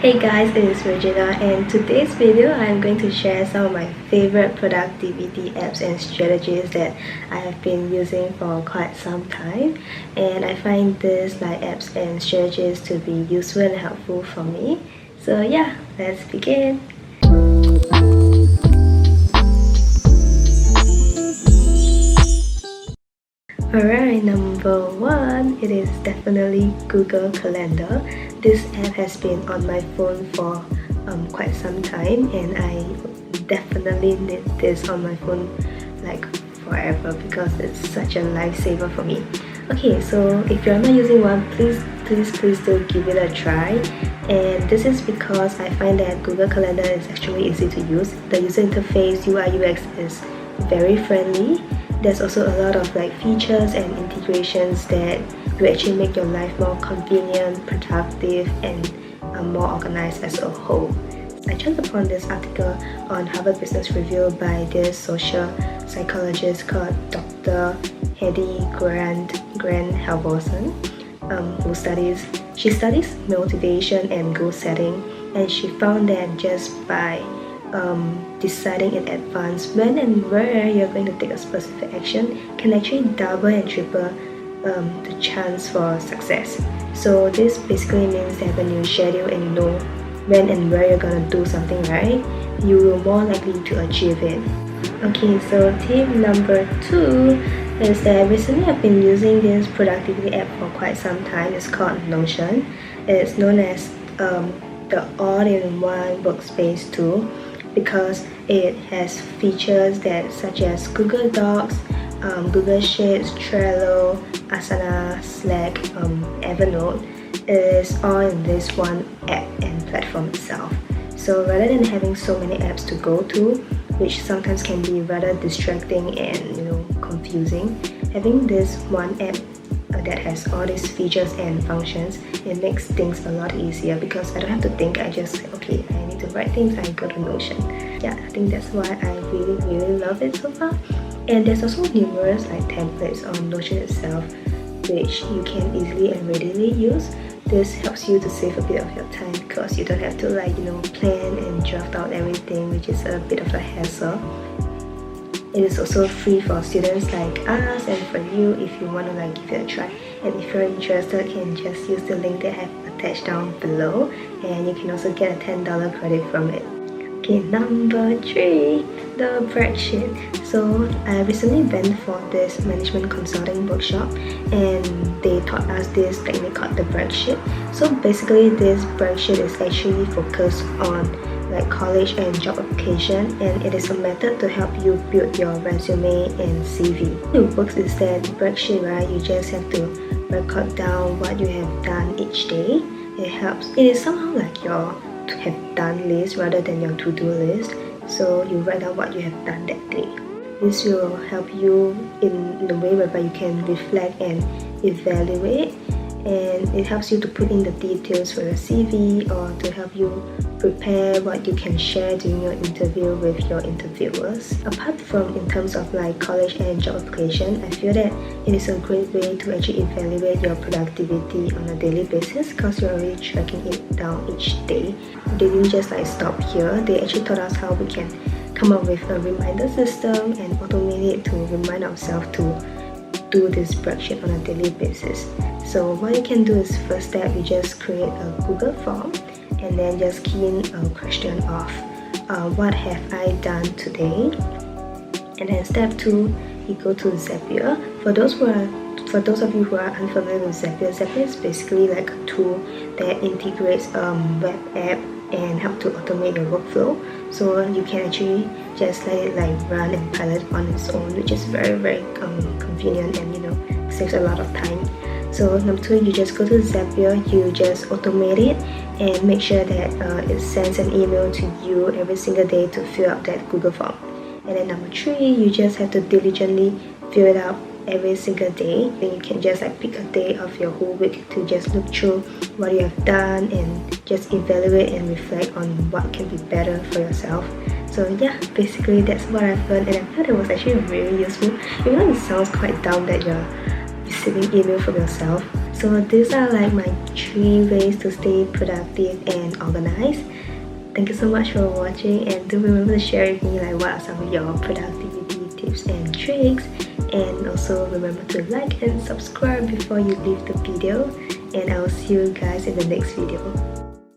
Hey guys, it is Regina, and today's video I'm going to share some of my favorite productivity apps and strategies that I have been using for quite some time, and I find these apps and strategies to be useful and helpful for me. So yeah, let's begin. Alright, number one, it is definitely Google Calendar. This app has been on my phone for quite some time, and I definitely need this on my phone like forever because it's such a lifesaver for me. Okay, so if you're not using one, please do give it a try. And this is because I find that Google Calendar is actually easy to use. The user interface, UI UX is very friendly. There's also a lot of features and integrations that will actually make your life more convenient, productive, and more organized as a whole. I chanced upon this article on Harvard Business Review by this social psychologist called Dr. Hedy Grant-Halvorsen, she studies motivation and goal setting, and she found that just by deciding in advance when and where you're going to take a specific action can actually double and triple the chance for success. So this basically means that when you schedule and you know when and where you're gonna do something right, you will more likely to achieve it. Okay, so tip number 2 is that recently I've been using this productivity app for quite some time. It's called Notion. It's known as the all-in-one workspace tool because it has features that such as Google Docs, Google Sheets, Trello, Asana, Slack, Evernote. Is all in this one app and platform itself. So rather than having so many apps to go to, which sometimes can be rather distracting and confusing, having this one app that has all these features and functions, it makes things a lot easier because I don't have to think. I just say, okay, I need to write things, I go to Notion. Yeah, I think that's why I really love it so far. And there's also numerous templates on Notion itself which you can easily and readily use. This helps you to save a bit of your time because you don't have to plan and draft out everything, which is a bit of a hassle. It is also free for students like us and for you if you want to give it a try. And if you're interested, you can just use the link that I have attached down below, and you can also get a $10 credit from it. Okay, number 3, the spreadsheet. So I recently went for this management consulting workshop, and they taught us this technique called the spreadsheet. So basically this spreadsheet is actually focused on college and job application, and it is a method to help you build your resume and CV. The way it works is that spreadsheet, right, you just have to record down what you have done each day. It is somehow like your to have done list rather than your to-do list. So you write down what you have done that day. This will help you in a way whereby you can reflect and evaluate, and it helps you to put in the details for your CV or to help you prepare what you can share during your interview with your interviewers. Apart from in terms of college and job application, I feel that it is a great way to actually evaluate your productivity on a daily basis because you're already tracking it down each day. They didn't just stop here. They actually taught us how we can come up with a reminder system and automate it to remind ourselves to do this spreadsheet on a daily basis. So what you can do is, first step, you just create a Google form and then just key in a question of what have I done today, and then step 2, you go to Zapier. For those of you who are unfamiliar with Zapier is basically a tool that integrates a web app and help to automate your workflow. So you can actually just let it run and pilot on its own, which is very convenient and saves a lot of time. So number 2, you just go to Zapier, you just automate it and make sure that it sends an email to you every single day to fill out that Google form. And then number 3, you just have to diligently fill it out every single day. Then you can just pick a day of your whole week to just look through what you have done and just evaluate and reflect on what can be better for yourself. So yeah, basically that's what I've learned, and I thought it was actually really useful. Even though it sounds quite dumb that you're receiving email from yourself, So these are like my 3 ways to stay productive and organized. Thank you so much for watching, and do remember to share with me like what are some of your productivity tips and tricks, and also remember to like and subscribe before you leave the video, and I will see you guys in the next video.